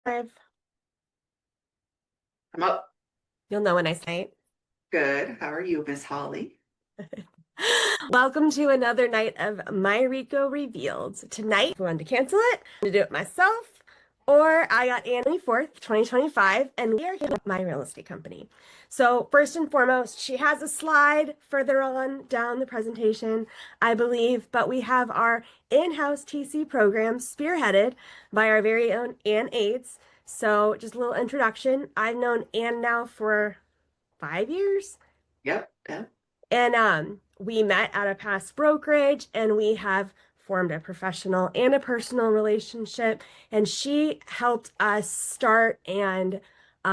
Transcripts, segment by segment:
Five. I'm up. You'll know when I say it. Good. How are you, Miss Holly? Welcome to another night of MyRECo Revealed. Tonight, if I wanted to cancel it, I'm going to do it myself, or I got Annie 4th, 2025, and we are here with my real estate company. So first and foremost, she has a slide further on down the presentation, I believe, but we have our in-house TC program spearheaded by our very own Ann Ades. So just a little introduction. I've known Ann now for 5 years. Yep. Yep. And we met at a past brokerage and we have formed a professional and a personal relationship. And she helped us start and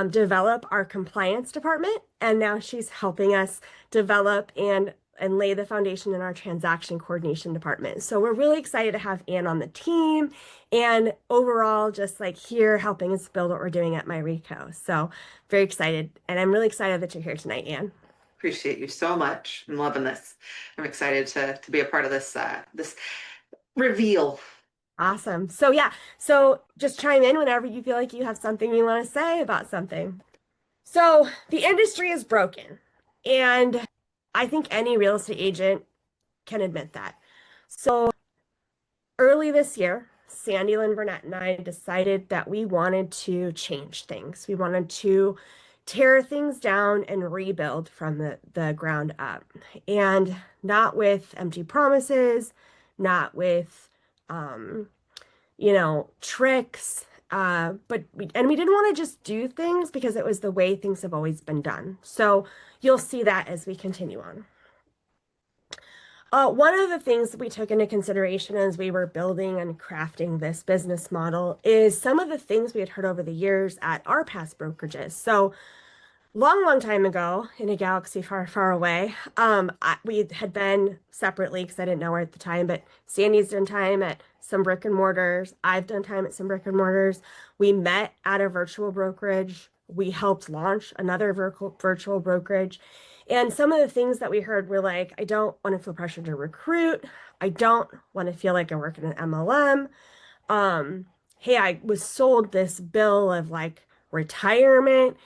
develop our compliance department. And now she's helping us develop and lay the foundation in our transaction coordination department. So we're really excited to have Ann on the team and overall just like here helping us build what we're doing at MyRECo. So very excited. And I'm really excited that you're here tonight, Ann. Appreciate you so much. I'm loving this. I'm excited to be a part of this reveal. Awesome. So yeah, so just chime in whenever you feel like you have something you want to say about something. So the industry is broken, and I think any real estate agent can admit that. So early this year, Sandy Lynn Burnett and I decided that we wanted to change things. We wanted to tear things down and rebuild from the ground up, and not with empty promises, not with um, tricks. But we didn't want to just do things because it was the way things have always been done. So you'll see that as we continue on. One of the things that we took into consideration as we were building and crafting this business model is some of the things we had heard over the years at our past brokerages. So long time ago in a galaxy far away, we had been separately because I didn't know her at the time, but Sandy's done time at some brick and mortars. I've done time at some brick and mortars. We met at a virtual brokerage. We helped launch another virtual brokerage. And some of the things that we heard were like, I don't want to feel pressure to recruit. I don't want to feel like I work in an MLM. Hey, I was sold this bill of like retirement,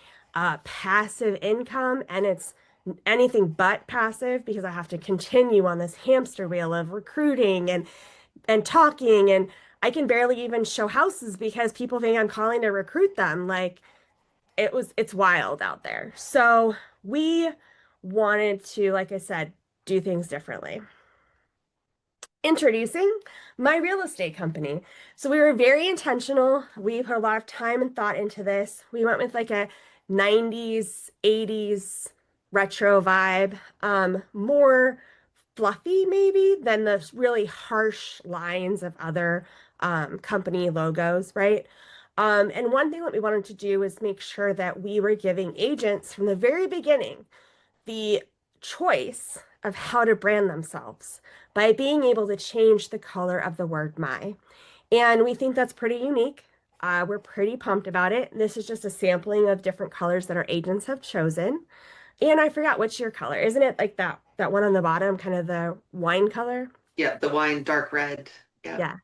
passive income, and it's anything but passive because I have to continue on this hamster wheel of recruiting and talking, and I can barely even show houses because people think I'm calling to recruit them. Like it's wild out there. So we wanted to, like I said, do things differently. Introducing my real estate company. So we were very intentional. We put a lot of time and thought into this. We went with like a 90s, 80s retro vibe, more fluffy maybe than the really harsh lines of other company logos, right? And one thing that we wanted to do was make sure that we were giving agents from the very beginning the choice of how to brand themselves by being able to change the color of the word my. And we think that's pretty unique. We're pretty pumped about it. This is just a sampling of different colors that our agents have chosen. And I forgot what's your color. Isn't it like that one on the bottom, kind of the wine color? Yeah, the wine dark red. Yeah. Yeah,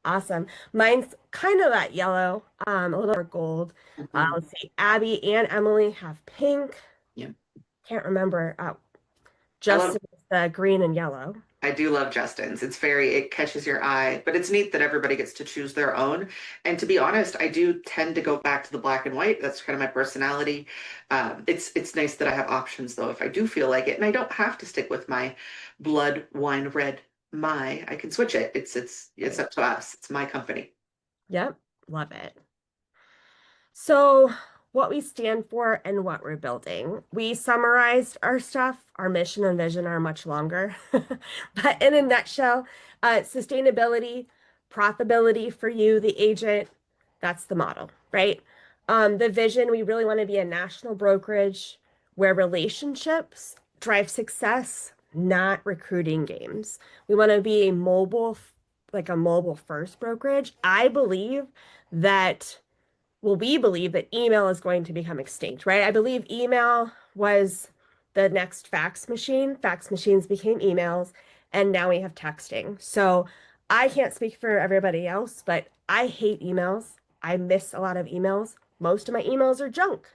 awesome. Mine's kind of that yellow, a little more gold. Hmm. Let's see. Abby and Emily have pink. Yeah. Can't remember. I love Justin is the green and yellow. I do love Justin's. It catches your eye, but it's neat that everybody gets to choose their own. And to be honest, I do tend to go back to the black and white. That's kind of my personality. It's nice that I have options though, if I do feel like it, and I don't have to stick with my blood wine red. I can switch it. It's Right. up to us. It's my company. Yep, love it. So, what we stand for and what we're building. We summarized our stuff. Our mission and vision are much longer. But in a nutshell, sustainability, profitability for you, the agent, that's the model, right? The vision, we really want to be a national brokerage where relationships drive success, not recruiting games. We want to be like a mobile first brokerage. I believe that well, we believe that email is going to become extinct, right? I believe email was the next fax machine. Fax machines became emails, and now we have texting. So I can't speak for everybody else, but I hate emails. I miss a lot of emails. Most of my emails are junk.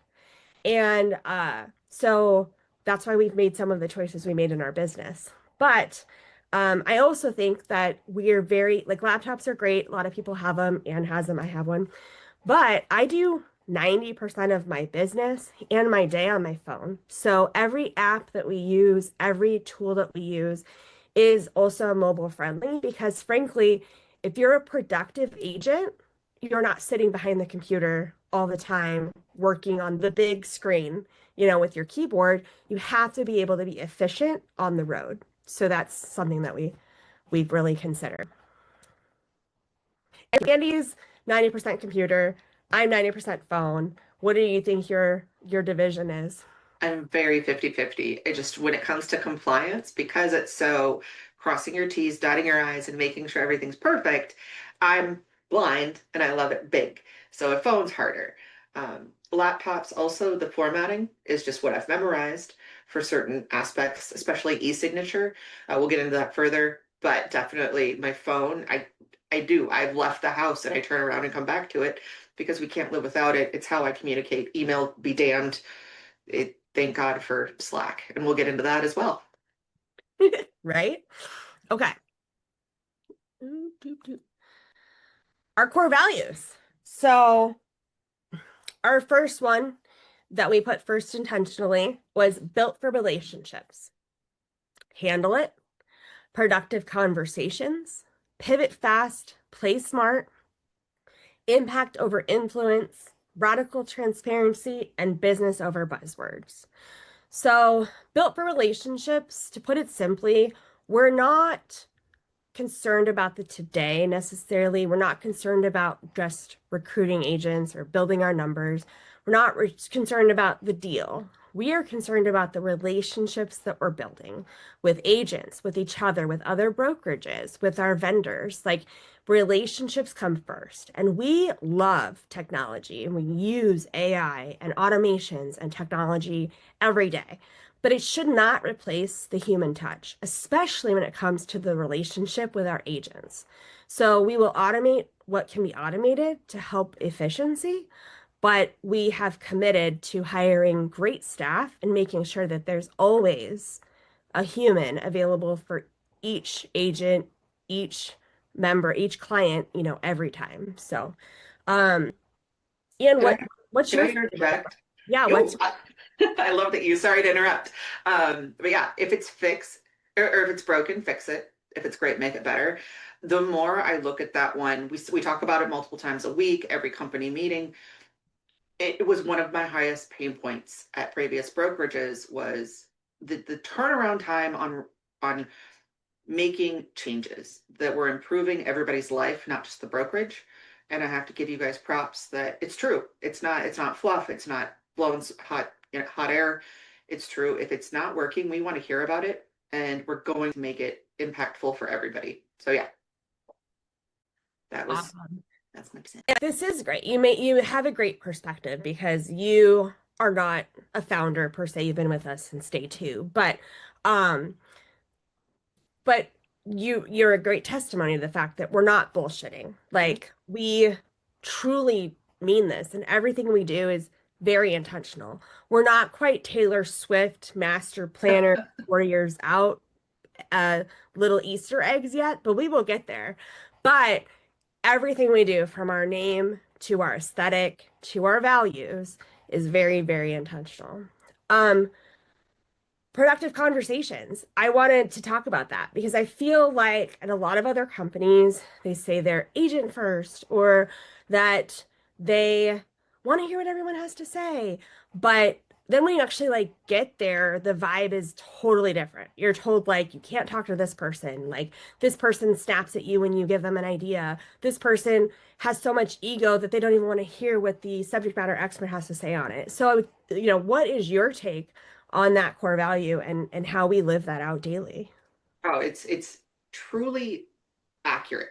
And so that's why we've made some of the choices we made in our business. But I also think that we are very, like, laptops are great. A lot of people have them. Anne has them. I have one. But I do 90% of my business and my day on my phone. So every app that we use, every tool that we use is also mobile friendly because, frankly, if you're a productive agent, you're not sitting behind the computer all the time working on the big screen, with your keyboard. You have to be able to be efficient on the road. So that's something that we've really considered. And Andy's 90% computer, I'm 90% phone. What do you think your division is? I'm very 50-50. It just, when it comes to compliance, because it's so crossing your T's, dotting your I's, and making sure everything's perfect, I'm blind and I love it big. So a phone's harder. Laptops, also, the formatting is just what I've memorized for certain aspects, especially e-signature. We'll get into that further, but definitely my phone, I do. I've left the house and I turn around and come back to it because we can't live without it. It's how I communicate. Email be damned. Thank God for Slack, and we'll get into that as well. Right? Okay. Our core values. So, our first one that we put first intentionally was built for relationships. Handle it, productive conversations, pivot fast, play smart, impact over influence, radical transparency, and business over buzzwords. So, built for relationships, to put it simply, we're not concerned about the today necessarily. We're not concerned about just recruiting agents or building our numbers. We're not concerned about the deal. We are concerned about the relationships that we're building with agents, with each other, with other brokerages, with our vendors. Like, relationships come first. And we love technology and we use AI and automations and technology every day. But it should not replace the human touch, especially when it comes to the relationship with our agents. So we will automate what can be automated to help efficiency, but we have committed to hiring great staff and making sure that there's always a human available for each agent, each member, each client, every time. So, um, Ian, Can I what's can I your, interject? yeah, Oh, I love that you. Sorry to interrupt. But yeah, if it's fixed or if it's broken, fix it. If it's great, make it better. The more I look at that one, we talk about it multiple times a week, every company meeting. It was one of my highest pain points at previous brokerages was the turnaround time on making changes that were improving everybody's life, not just the brokerage. And I have to give you guys props that it's true. It's not fluff. It's not blowing hot air. It's true. If it's not working, we want to hear about it and we're going to make it impactful for everybody. So yeah, that was awesome. that's my percent. This is great. You have a great perspective because you are not a founder per se. You've been with us since day two, um, but you're a great testimony to the fact that we're not bullshitting. Like, we truly mean this, and everything we do is very intentional. We're not quite Taylor Swift master planner 4 years out, uh, little Easter eggs yet, but we will get there. But everything we do, from our name to our aesthetic to our values, is very, very intentional. Um, Productive conversations. I wanted to talk about that because I feel like at a lot of other companies, they say they're agent first or that they want to hear what everyone has to say. But then when you actually get there, the vibe is totally different. You're told you can't talk to this person. Like, this person snaps at you when you give them an idea. This person has so much ego that they don't even want to hear what the subject matter expert has to say on it. So, what is your take on that core value and how we live that out daily? Oh, it's truly accurate.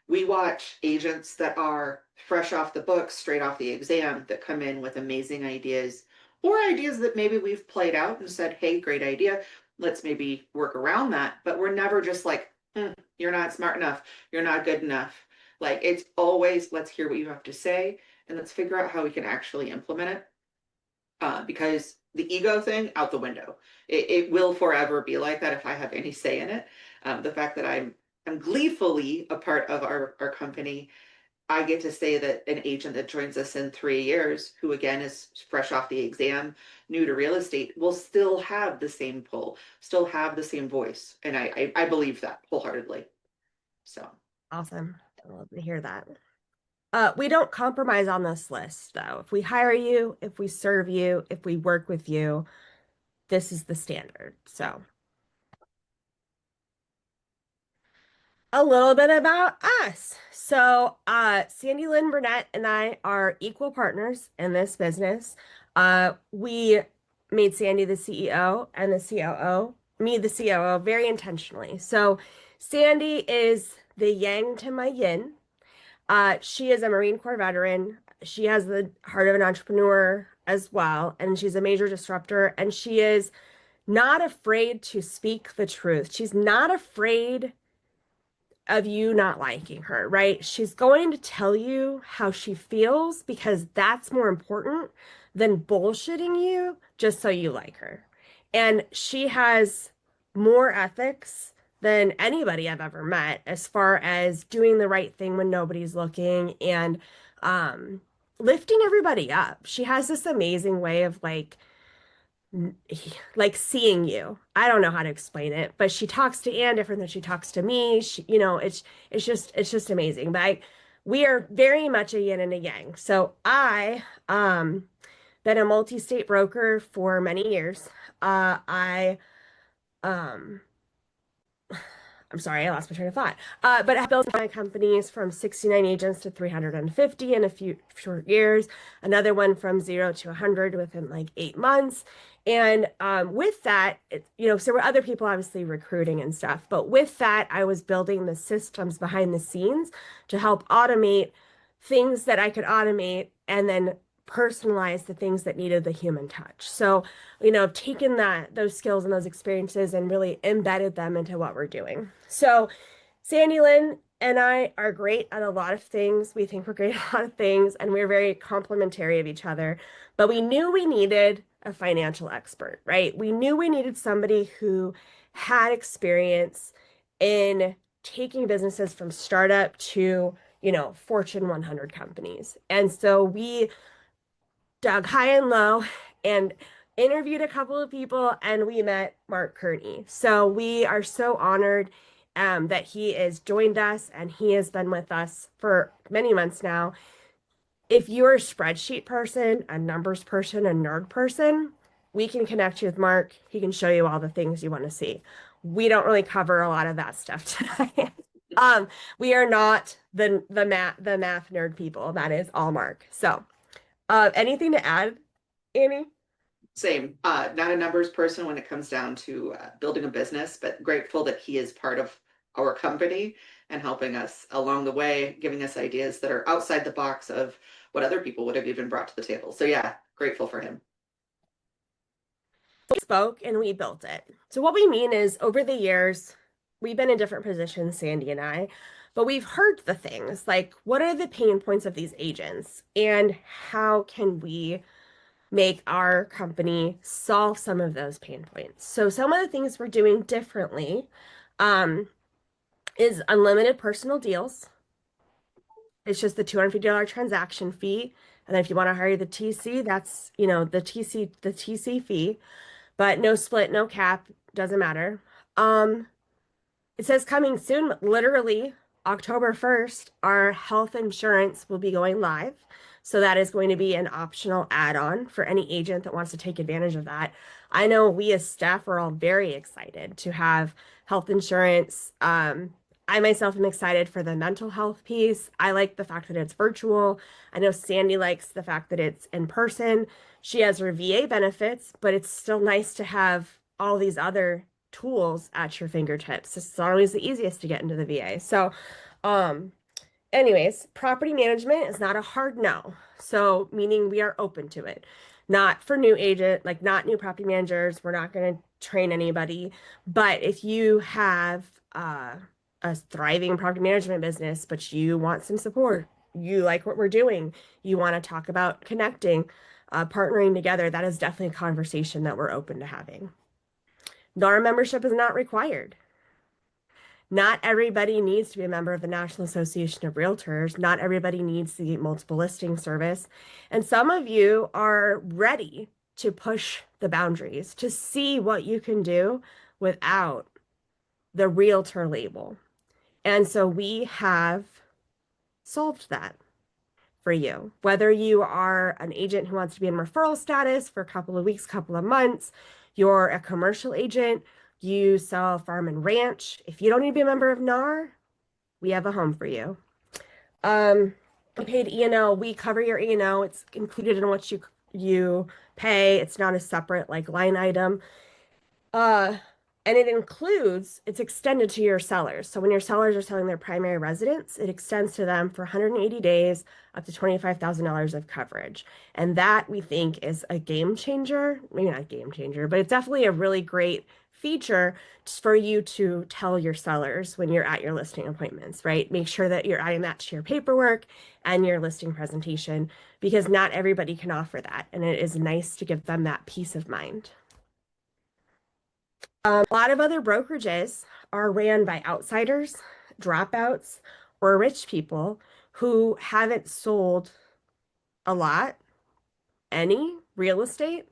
We watch agents that are fresh off the books, straight off the exam, that come in with amazing ideas or ideas that maybe we've played out and said, hey, great idea. Let's maybe work around that. But we're never just like, you're not smart enough. You're not good enough. Like it's always, let's hear what you have to say and let's figure out how we can actually implement it. Because the ego thing out the window. It will forever be like that if I have any say in it. The fact that I'm gleefully a part of our company, I get to say that an agent that joins us in 3 years, who again is fresh off the exam, new to real estate, will still have the same pull, still have the same voice. And I believe that wholeheartedly. So Awesome. I love to hear that. We don't compromise on this list, though. If we hire you, if we serve you, if we work with you, this is the standard. So, a little bit about us. So, Sandy Lynn Burnett and I are equal partners in this business. We made Sandy the CEO and the COO, me the COO, very intentionally. So, Sandy is the yang to my yin. She is a Marine Corps veteran. She has the heart of an entrepreneur as well, and she's a major disruptor, and she is not afraid to speak the truth. She's not afraid of you not liking her, right? She's going to tell you how she feels because that's more important than bullshitting you just so you like her. And she has more ethics than anybody I've ever met as far as doing the right thing when nobody's looking and um lifting everybody up. She has this amazing way of like seeing you. I don't know how to explain it, but she talks to Anne different than she talks to me. It's just amazing. We are very much a yin and a yang. So I been a multi-state broker for many years. I um I'm sorry, I lost my train of thought. But I built my companies from 69 agents to 350 in a few short years. Another one from 0 to 100 within like 8 months. And with that, so there were other people obviously recruiting and stuff. But with that, I was building the systems behind the scenes to help automate things that I could automate and then personalize the things that needed the human touch. So, I've taken those skills and those experiences and really embedded them into what we're doing. So, Sandy Lynn and I are great at a lot of things. We think we're great at a lot of things, and we're very complementary of each other. But we knew we needed a financial expert, right? We knew we needed somebody who had experience in taking businesses from startup to, Fortune 100 companies. And so we dug high and low and interviewed a couple of people, and we met Mark Kearney. So we are so honored that he has joined us and he has been with us for many months now. If you're a spreadsheet person, a numbers person, a nerd person, we can connect you with Mark. He can show you all the things you want to see. We don't really cover a lot of that stuff tonight. um, we are not the math nerd people. That is all Mark. So, anything to add, Annie? same. Not a numbers person when it comes down to building a business, but grateful that he is part of our company and helping us along the way, giving us ideas that are outside the box of what other people would have even brought to the table. So yeah, grateful for him. We spoke and we built it. So what we mean is over the years, we've been in different positions, Sandy and I, but we've heard the things like what are the pain points of these agents and how can we make our company solve some of those pain points. So some of the things we're doing differently um, is unlimited personal deals. It's just the $250 transaction fee. And then if you want to hire the TC, that's, the TC fee, but no split, no cap, doesn't matter. Um, it says coming soon, literally October 1st, our health insurance will be going live. So that is going to be an optional add-on for any agent that wants to take advantage of that. I know we as staff are all very excited to have health insurance. I myself am excited for the mental health piece. I like the fact that it's virtual. I know Sandy likes the fact that it's in person. She has her VA benefits, but it's still nice to have all these other tools at your fingertips. It's not always the easiest to get into the VA. So, um, anyways, property management is not a hard no. So, meaning we are open to it. Not for new agent, like not new property managers. We're not going to train anybody. But if you have a thriving property management business, but you want some support. You like what we're doing. You want to talk about connecting, partnering together. That is definitely a conversation that we're open to having. NAR membership is not required. Not everybody needs to be a member of the National Association of Realtors. Not everybody needs the multiple listing service. And some of you are ready to push the boundaries, to see what you can do without the realtor label. And so we have solved that for you. Whether you are an agent who wants to be in referral status for a couple of weeks, couple of months, you're a commercial agent, you sell farm and ranch. If you don't need to be a member of NAR, we have a home for you. Paid E&O, we cover your E&O. It's included in what you pay. It's not a separate like line item. Uh, and it's extended to your sellers. So when your sellers are selling their primary residence, it extends to them for 180 days, up to $25,000 of coverage. And that we think is a game changer. Maybe not a game changer, but it's definitely a really great feature for you to tell your sellers when you're at your listing appointments, right? Make sure that you're adding that to your paperwork and your listing presentation because not everybody can offer that. And it is nice to give them that peace of mind. A lot of other brokerages are ran by outsiders, dropouts, or rich people who haven't sold a lot, any real estate.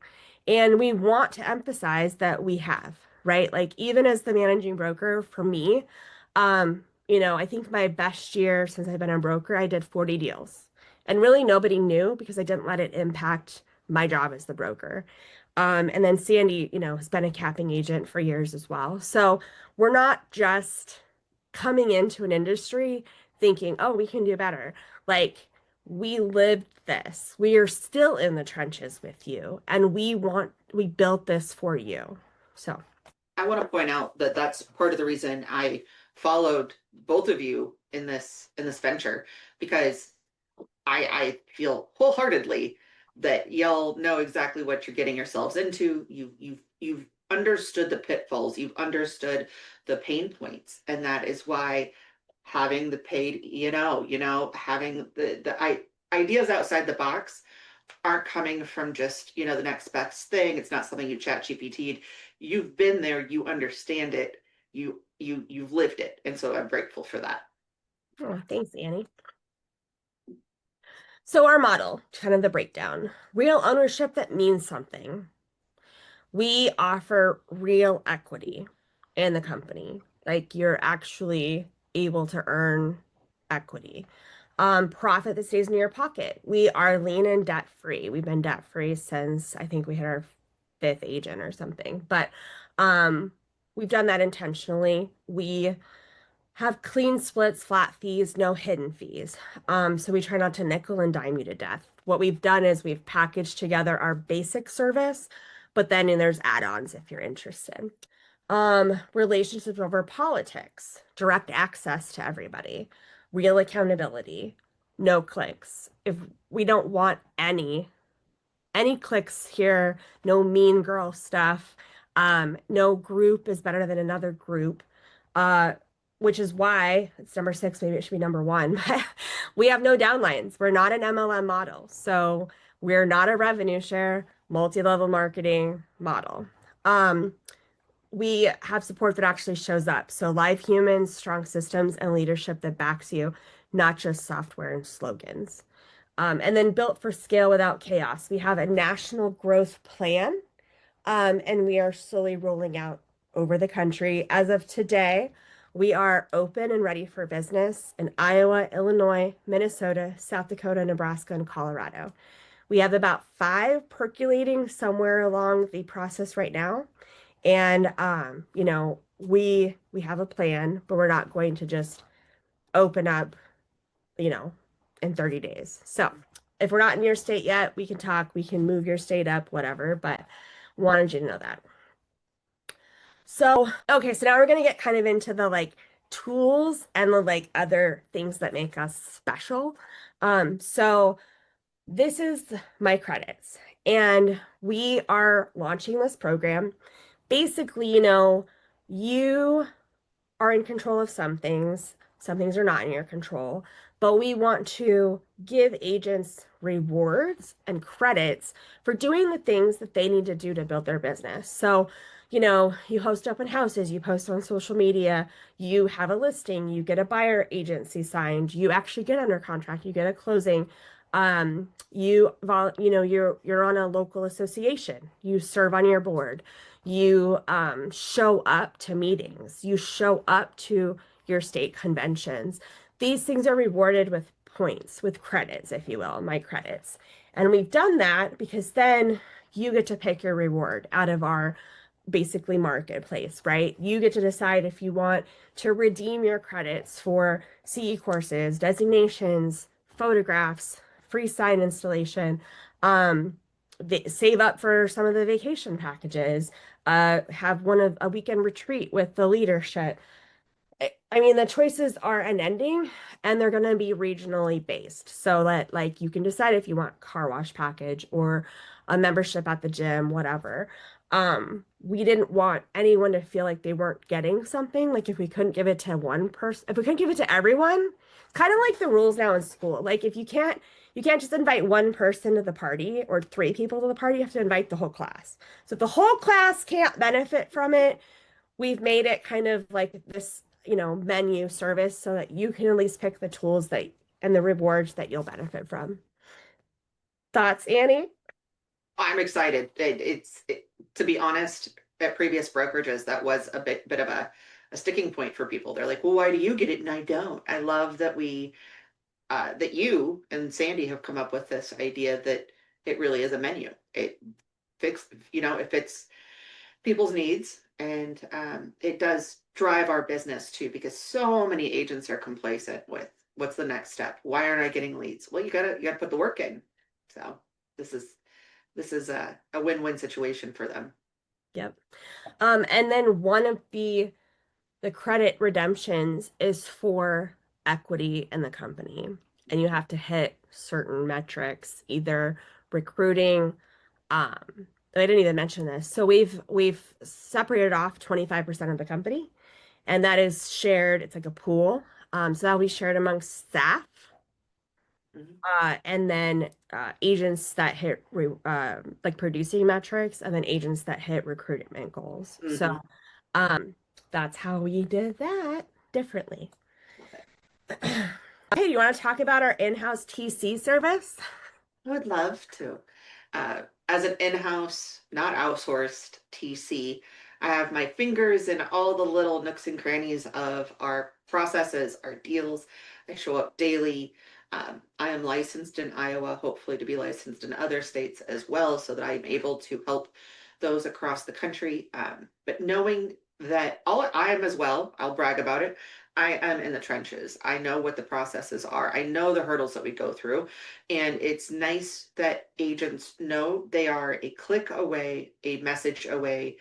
And we want to emphasize that we have, right? Like even as the managing broker for me, I think my best year since I've been a broker, I did 40 deals. And really nobody knew because I didn't let it impact my job as the broker. And then Sandy, has been a capping agent for years as well. So we're not just coming into an industry thinking, oh, we can do better. Like we lived this. We are still in the trenches with you, and we built this for you. So I want to point out that that's part of the reason I followed both of you in this venture because I feel wholeheartedly that y'all know exactly what you're getting yourselves into. You've understood the pitfalls, you've understood the pain points, and that is why having the paid, having the ideas outside the box aren't coming from just, the next best thing. It's not something you chat GPT'd. You've been there, you understand it, you've lived it. And so I'm grateful for that. oh, thanks, Annie. So our model, kind of the breakdown, real ownership that means something. We offer real equity in the company. Like you're actually able to earn equity. Profit that stays in your pocket. We are lean and debt free. We've been debt free since I think we had our fifth agent or something, but we've done that intentionally. We have clean splits, flat fees, no hidden fees. So we try not to nickel and dime you to death. What we've done is we've packaged together our basic service, but then there's add-ons if you're interested. Relationships over politics, direct access to everybody, real accountability, no clicks. If we don't want any clicks here, no mean girl stuff. No group is better than another group. Which is why it's number 6, maybe it should be number 1. But we have no downlines. We're not an MLM model. So we're not a revenue share, multi-level marketing model. We have support that actually shows up. So live humans, strong systems, and leadership that backs you, not just software and slogans. And then built for scale without chaos. We have a national growth plan, and we are slowly rolling out over the country. As of today, we are open and ready for business in Iowa, Illinois, Minnesota, South Dakota, Nebraska, and Colorado. We have about 5 percolating somewhere along the process right now. And we have a plan, but we're not going to just open up, in 30 days. So if we're not in your state yet, we can talk, we can move your state up, whatever, but wanted you to know that. So, okay, so now we're gonna get kind of into the like tools and the like other things that make us special. So this is my credits, and we are launching this program. Basically, you are in control of some things are not in your control, but we want to give agents rewards and credits for doing the things that they need to do to build their business. So, you host open houses, you post on social media, you have a listing, you get a buyer agency signed, you actually get under contract, you get a closing. You're on a local association, you serve on your board, you show up to meetings, you show up to your state conventions. These things are rewarded with points, with credits, if you will, my credits. And we've done that because then you get to pick your reward out of our basically marketplace, right? You get to decide if you want to redeem your credits for CE courses, designations, photographs, free sign installation, save up for some of the vacation packages, have one of a weekend retreat with the leadership. I mean, the choices are unending and they're going to be regionally based. So that like you can decide if you want car wash package or a membership at the gym, whatever. We didn't want anyone to feel like they weren't getting something. Like if we couldn't give it to one person, if we couldn't give it to everyone, kind of like the rules now in school. Like if you can't just invite one person to the party or three people to the party, you have to invite the whole class. So if the whole class can't benefit from it, we've made it kind of like this, menu service so that you can at least pick the tools that and the rewards that you'll benefit from. Thoughts, Annie? I'm excited. To be honest, at previous brokerages, that was a bit of a sticking point for people. They're like, well, why do you get it and I don't? I love that that you and Sandy have come up with this idea that it really is a menu. It fits people's needs, and it does drive our business too, because so many agents are complacent with what's the next step? Why aren't I getting leads? Well, you gotta put the work in. So this is a win-win situation for them. Yep. And then one of the credit redemptions is for equity in the company. And you have to hit certain metrics, either recruiting, I didn't even mention this. So we've separated off 25% of the company, and that is shared. It's like a pool. So that'll be shared amongst staff, Mhm. and then agents that hit like producing metrics, and then agents that hit recruitment goals. So Mhm. um, that's how we did that differently. Love it. Hey, do you want to talk about our in-house TC service? I would love to. As an in-house, not outsourced TC, I have my fingers in all the little nooks and crannies of our processes, our deals. I show up daily. I am licensed in Iowa, hopefully to be licensed in other states as well, so that I'm able to help those across the country. But knowing that all I am as well, I'll brag about it. I am in the trenches. I know what the processes are. I know the hurdles that we go through. And it's nice that agents know they are a click away, a message away,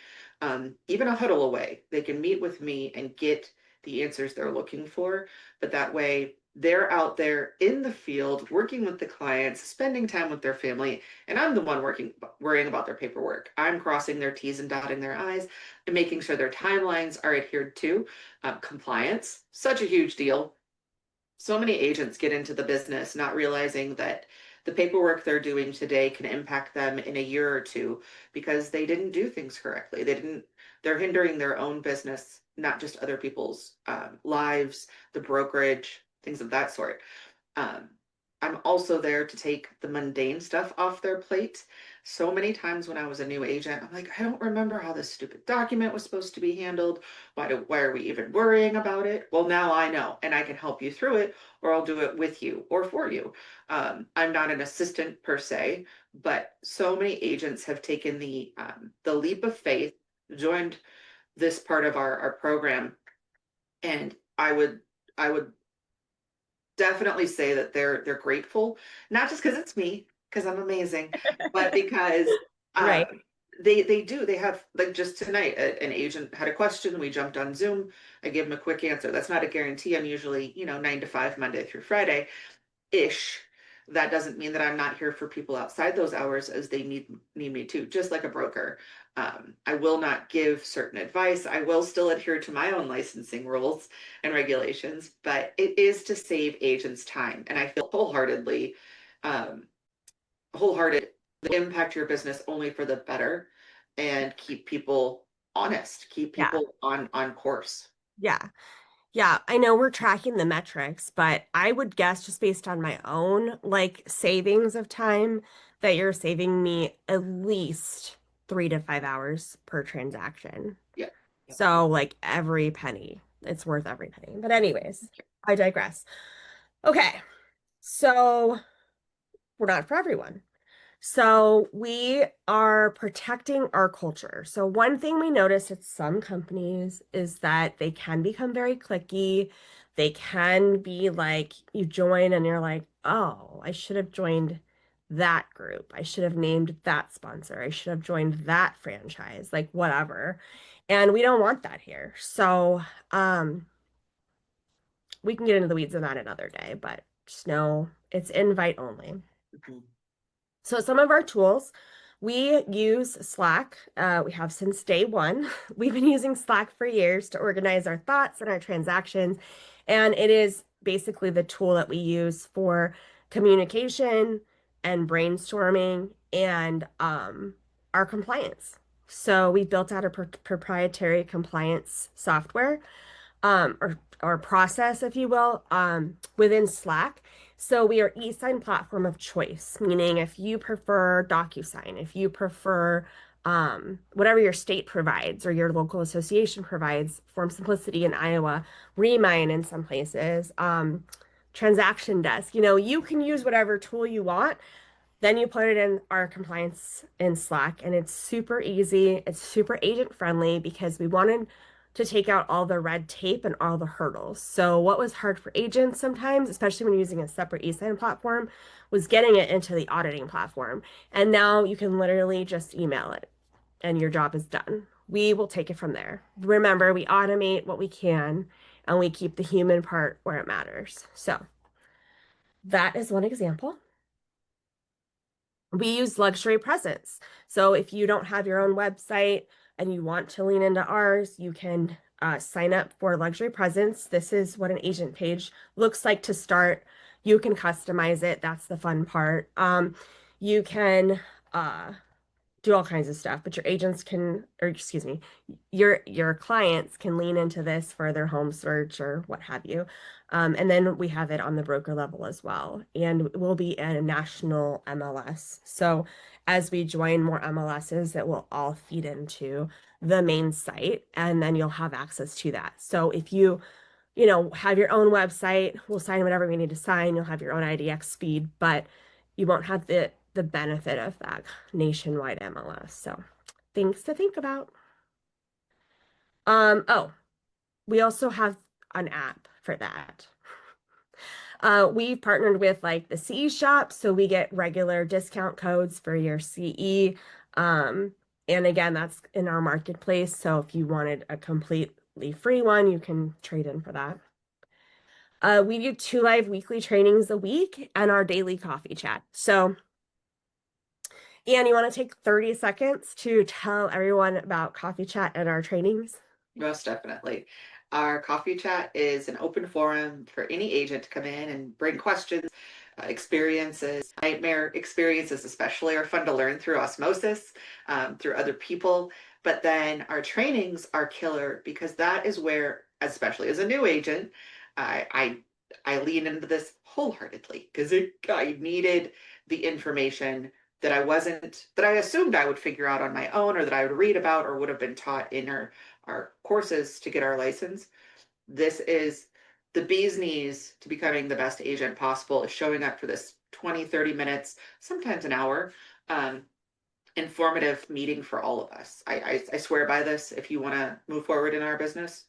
even a huddle away. They can meet with me and get the answers they're looking for. But that way, they're out there in the field working with the clients, spending time with their family, and I'm the one worrying about their paperwork. I'm crossing their T's and dotting their I's and making sure their timelines are adhered to. Compliance, such a huge deal. So many agents get into the business not realizing that the paperwork they're doing today can impact them in a year or two because they didn't do things correctly. They're hindering their own business, not just other people's lives, the brokerage, things of that sort. Um, I'm also there to take the mundane stuff off their plate. So many times when I was a new agent, I'm like, I don't remember how this stupid document was supposed to be handled. Why are we even worrying about it? Well, now I know, and I can help you through it, or I'll do it with you or for you. I'm not an assistant per se, but so many agents have taken the leap of faith, joined this part of our program, and I would definitely say that they're grateful, not just because it's me, because I'm amazing, but because uh, Right. they have, like, just tonight, an agent had a question. We jumped on Zoom. I gave him a quick answer. That's not a guarantee. I'm usually 9 to 5 Monday through Friday ish. That doesn't mean that I'm not here for people outside those hours as they need me to, just like a broker. I will not give certain advice. I will still adhere to my own licensing rules and regulations, but it is to save agents time. And I feel um, wholehearted, impact your business only for the better and keep people honest, keep Yeah. people on course. Yeah. Yeah, I know we're tracking the metrics, but I would guess just based on my own like savings of time that you're saving me at least 3 to 5 hours per transaction. Yeah. Yep. So like every penny, it's worth every penny. But anyways, I digress. Okay, so we're not for everyone. So we are protecting our culture. So one thing we notice at some companies is that they can become very cliquey. They can be like you join and you're like, oh, I should have joined that group. I should have named that sponsor. I should have joined that franchise, like whatever. And we don't want that here. So we can get into the weeds on that another day, but just know it's invite only. Mhm. So some of our tools, we use Slack. We have since day one. We've been using Slack for years to organize our thoughts and our transactions. And it is basically the tool that we use for communication and brainstorming and our compliance. So we built out a proprietary compliance software or process, if you will, within Slack. So we are e-sign platform of choice, meaning if you prefer DocuSign, if you prefer whatever your state provides or your local association provides, Form Simplicity in Iowa, Remine in some places, Transaction Desk, you can use whatever tool you want. Then you put it in our compliance in Slack, and it's super easy. It's super agent friendly because we wanted to take out all the red tape and all the hurdles. So, what was hard for agents sometimes, especially when using a separate e-sign platform, was getting it into the auditing platform. And now you can literally just email it, and your job is done. We will take it from there. Remember, we automate what we can, and we keep the human part where it matters. So, that is one example. We use luxury presence. So if you don't have your own website and you want to lean into ours, you can sign up for luxury presence. This is what an agent page looks like to start. You can customize it. That's the fun part. You can uh, do all kinds of stuff, but your agents can, or excuse me, your clients can lean into this for their home search or what have you. And then we have it on the broker level as well, and we'll be in a national MLS. So as we join more MLSs, it will all feed into the main site, and then you'll have access to that. So if you have your own website, we'll sign whatever we need to sign. You'll have your own IDX feed, but you won't have the benefit of that nationwide MLS. So things to think about. Oh, we also have an app for that. We've partnered with like the CE shop, so we get regular discount codes for your CE. And again, that's in our marketplace. So if you wanted a completely free one, you can trade in for that. We do 2 live weekly trainings a week and our daily coffee chat. So, Ian, you want to take 30 seconds to tell everyone about coffee chat and our trainings? Most definitely. Our coffee chat is an open forum for any agent to come in and bring questions, experiences. Nightmare experiences, especially, are fun to learn through osmosis, through other people. But then our trainings are killer because that is where, especially as a new agent, I I lean into this wholeheartedly because I needed the information that I assumed I would figure out on my own or that I would read about or would have been taught in our courses to get our license. This is the bee's knees to becoming the best agent possible is showing up for this 20, 30 minutes, sometimes an hour, um, informative meeting for all of us. I swear by this. If you want to move forward in our business,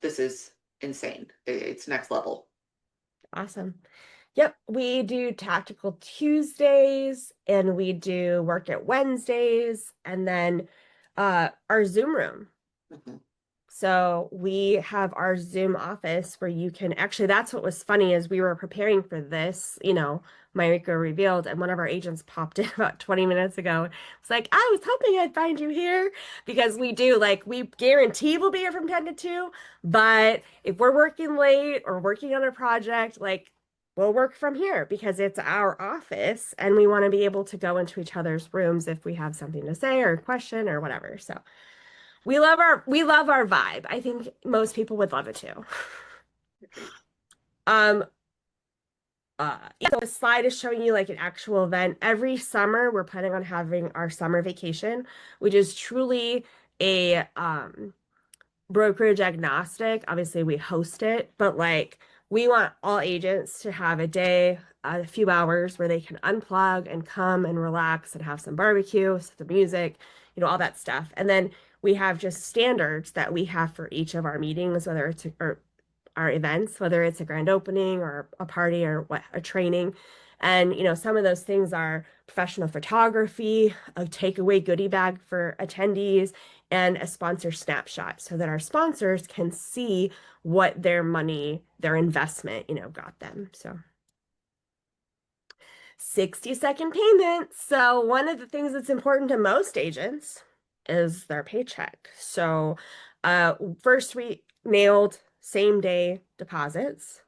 this is insane. It's next level. Awesome. Yep, we do tactical Tuesdays and we do work at Wednesdays and then our Zoom room. Mhm. So we have our Zoom office where you can actually, that's what was funny is we were preparing for this, MyRECo revealed, and one of our agents popped in about 20 minutes ago. It's like, I was hoping I'd find you here because we do like we guarantee we'll be here from 10 to 2, but if we're working late or working on a project, like we'll work from here because it's our office and we want to be able to go into each other's rooms if we have something to say or question or whatever. So we love our vibe. I think most people would love it too. Um, so the slide is showing you like an actual event. Every summer, we're planning on having our summer vacation, which is truly a brokerage agnostic. Obviously, we host it, but like we want all agents to have a day, a few hours where they can unplug and come and relax and have some barbecue, some music, all that stuff. And then we have just standards that we have for each of our meetings, whether it's or our events, whether it's a grand opening or a party or what a training. And some of those things are professional photography, a takeaway goodie bag for attendees, and a sponsor snapshot so that our sponsors can see what their money, their investment, got them. So 60-second payments. So one of the things that's important to most agents is their paycheck. So first we nailed same day deposits,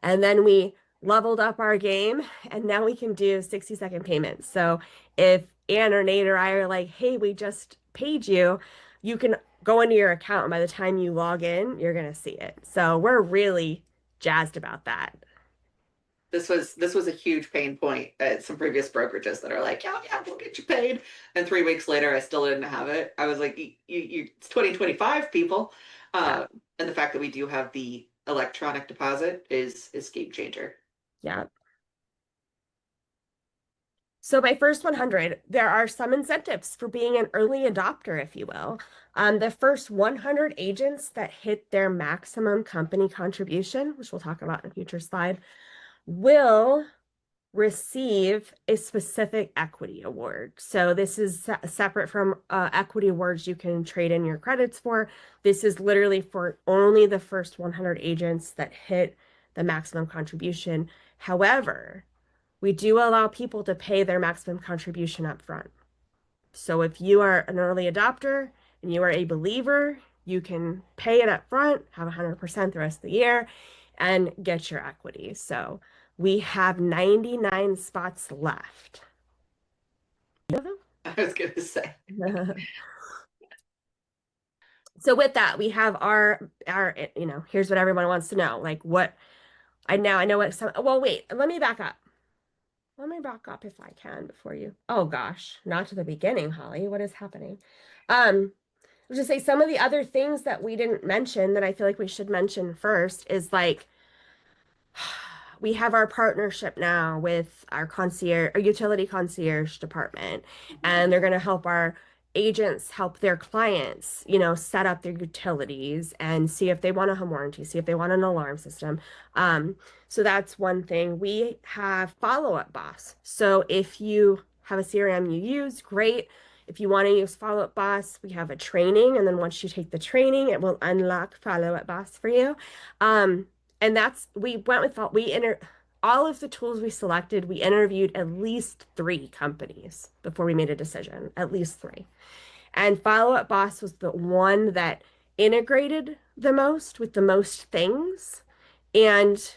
and then we leveled up our game, and now we can do 60-second payments. So if Ann or Nate or I are like, hey, we just paid you, you can go into your account, and by the time you log in, you're going to see it. So we're really jazzed about that. This was a huge pain point at some previous brokerages that are like, yeah, yeah, we'll get you paid. And 3 weeks later, I still didn't have it. I was like, it's 2025, people. Yeah. And the fact that we do have the electronic deposit is game changer. Yeah. So by first 100, there are some incentives for being an early adopter, if you will. The first 100 agents that hit their maximum company contribution, which we'll talk about in a future slide, will receive a specific equity award. So this is separate from equity awards you can trade in your credits for. This is literally for only the first 100 agents that hit the maximum contribution. However, we do allow people to pay their maximum contribution up front. So if you are an early adopter and you are a believer, you can pay it up front, have 100% the rest of the year, and get your equity. So we have 99 spots left. I was going to say. So with that, we have our here's what everyone wants to know. Like what I know what some, well, wait, let me back up. Let me back up if I can before you. Oh gosh, not to the beginning, Holly. What is happening? I'll just say some of the other things that we didn't mention that I feel like we should mention first is like we have our partnership now with our concierge, our utility concierge department, and they're going to help our agents help their clients, set up their utilities and see if they want a home warranty, see if they want an alarm system. So that's one thing. We have Follow-Up Boss. So if you have a CRM you use, great. If you want to use Follow-Up Boss, we have a training, and then once you take the training, it will unlock Follow-Up Boss for you. And we went with all of the tools we selected. We interviewed at least 3 companies before we made a decision, at least 3. And Follow Up Boss was the one that integrated the most with the most things. And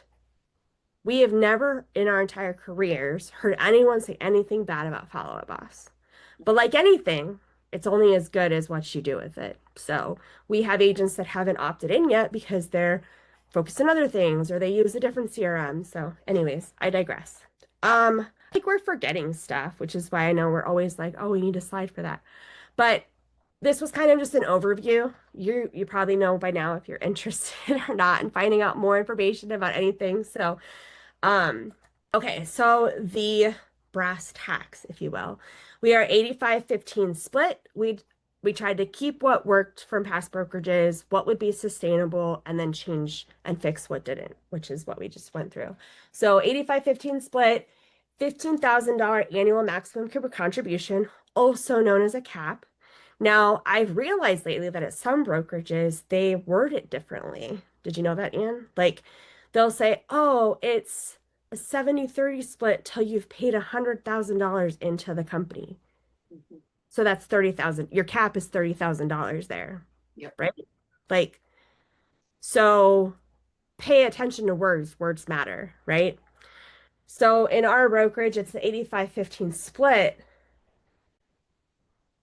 we have never in our entire careers heard anyone say anything bad about Follow Up Boss. But like anything, it's only as good as what you do with it. So we have agents that haven't opted in yet because they're focused on other things or they use a different CRM. So anyways, I digress. I think we're forgetting stuff, which is why I know we're always like, oh, we need a slide for that. But this was kind of just an overview. You probably know by now if you're interested or not in finding out more information about anything. So um, okay, so the brass tacks, if you will. We are 85-15 split. We tried to keep what worked from past brokerages, what would be sustainable, and then change and fix what didn't, which is what we just went through. So 85-15 split, $15,000 annual maximum contribution, also known as a cap. Now, I've realized lately that at some brokerages, they word it differently. Did you know that, Ann? Like they'll say, oh, it's a 70-30 split till you've paid $100,000 into the company. Mhm. So that's 30,000. Your cap is $30,000 there, Yep. right? Like, so pay attention to words. Words matter, right? So in our brokerage, it's the 85-15 split.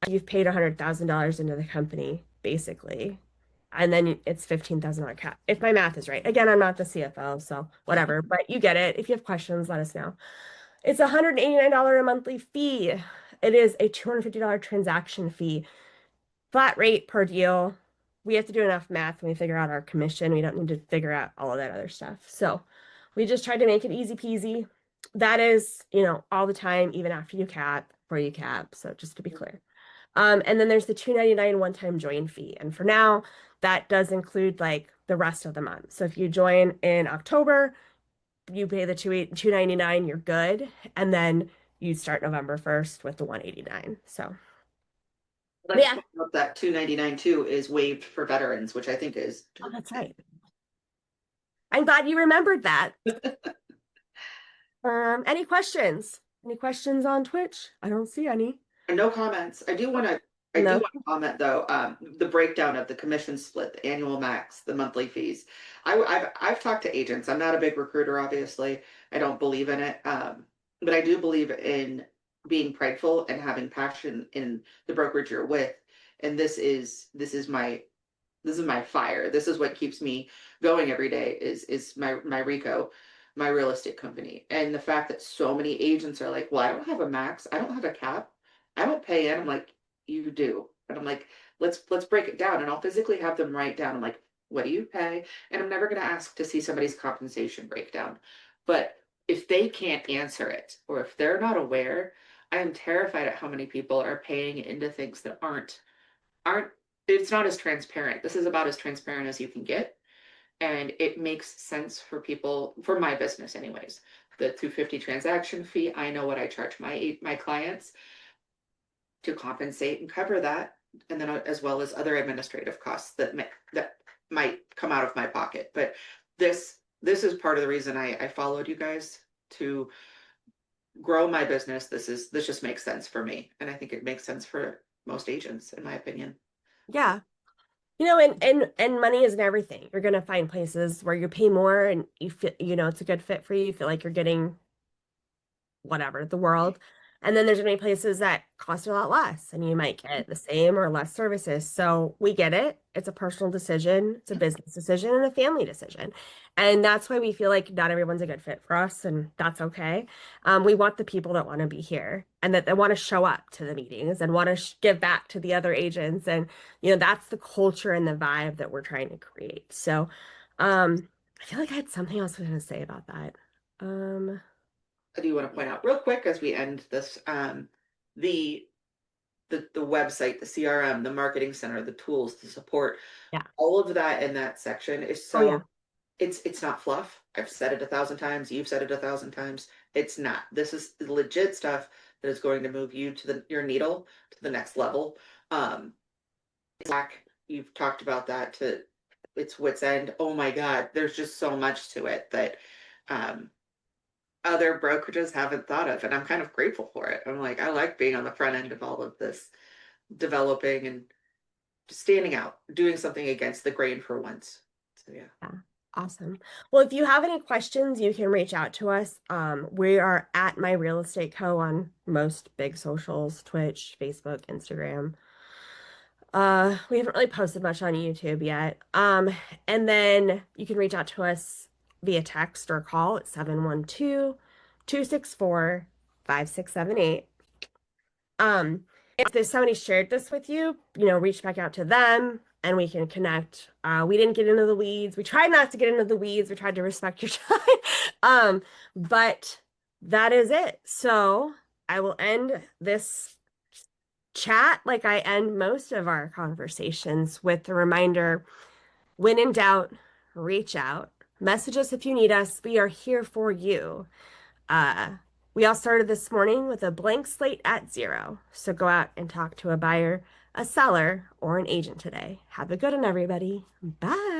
You've paid $100,000 into the company, basically. And then it's $15,000 cap. If my math is right. Again, I'm not the CFO, so whatever, but you get it. If you have questions, let us know. It's a $189 a monthly fee. It is a $250 transaction fee. Flat rate per deal. We have to do enough math when we figure out our commission. We don't need to figure out all of that other stuff. So we just tried to make it easy peasy. That is, all the time, even after you cap, before you cap. So just to be clear. And then there's the $299 one-time join fee. And for now, that does include like the rest of the month. So if you join in October, you pay the 299, you're good. And then you start November 1st with the 189. So, I'd but like to yeah. point out that 299 too is waived for veterans, which I think is Oh, that's right. I'm glad you remembered that. Any questions? Any questions on Twitch? I don't see any. no comments. I do No. want to comment though, the breakdown of the commission split, the annual max, the monthly fees. I've talked to agents. I'm not a big recruiter, obviously. I don't believe in it. But I do believe in being prideful and having passion in the brokerage you're with. And this is my fire. This is what keeps me going every day is my RECo, my real estate company. And the fact that so many agents are like, well, I don't have a max, I don't have a cap, I don't pay in. I'm like, you do. And I'm like, let's break it down. And I'll physically have them write down. I'm like, what do you pay? And I'm never gonna ask to see somebody's compensation breakdown. But if they can't answer it, or if they're not aware, I am terrified at how many people are paying into things that aren't it's not as transparent. This is about as transparent as you can get. And it makes sense for people, for my business anyways. The 250 transaction fee, I know what I charge my clients to compensate and cover that. And then as well as other administrative costs that might come out of my pocket. But this is part of the reason I followed you guys to grow my business. This just makes sense for me. And I think it makes sense for most agents, in my opinion. Yeah. And money isn't everything. You're gonna find places where you pay more and you feel, it's a good fit for you. You feel like you're getting whatever, the world. And then there's gonna be places that cost a lot less and you might get the same or less services. So we get it. It's a personal decision, it's a business decision and a family decision. And that's why we feel like not everyone's a good fit for us, and that's okay. We want the people that want to be here and that they want to show up to the meetings and want to give back to the other agents. And, that's the culture and the vibe that we're trying to create. So, I feel like I had something else I was going to say about that. Um, I do want to point out real quick as we end this, the the website, the CRM, the marketing center, the tools, the support, yeah. all of that in that section is Oh, yeah. so it's not fluff. I've said it 1,000 times, you've said it 1,000 times. It's not. This is legit stuff that is going to move you to your needle to the next level. Um, Zach, you've talked about that to its wits end. Oh my God, there's just so much to it that um other brokerages haven't thought of, and I'm kind of grateful for it. I'm like, I like being on the front end of all of this, developing and standing out, doing something against the grain for once. So yeah. Yeah. Awesome. Well, if you have any questions, you can reach out to us. We are at My Real Estate Co. on most big socials, Twitch, Facebook, Instagram. We haven't really posted much on YouTube yet. And then you can reach out to us via text or call at 712-264-5678. If there's somebody shared this with you, reach back out to them and we can connect. We didn't get into the weeds. We tried not to get into the weeds. We tried to respect your time. But that is it. So I will end this chat like I end most of our conversations with the reminder, when in doubt, reach out. Message us if you need us. We are here for you. Uh, we all started this morning with a blank slate at zero. So go out and talk to a buyer a seller, or an agent today. Have a good one, everybody. Bye.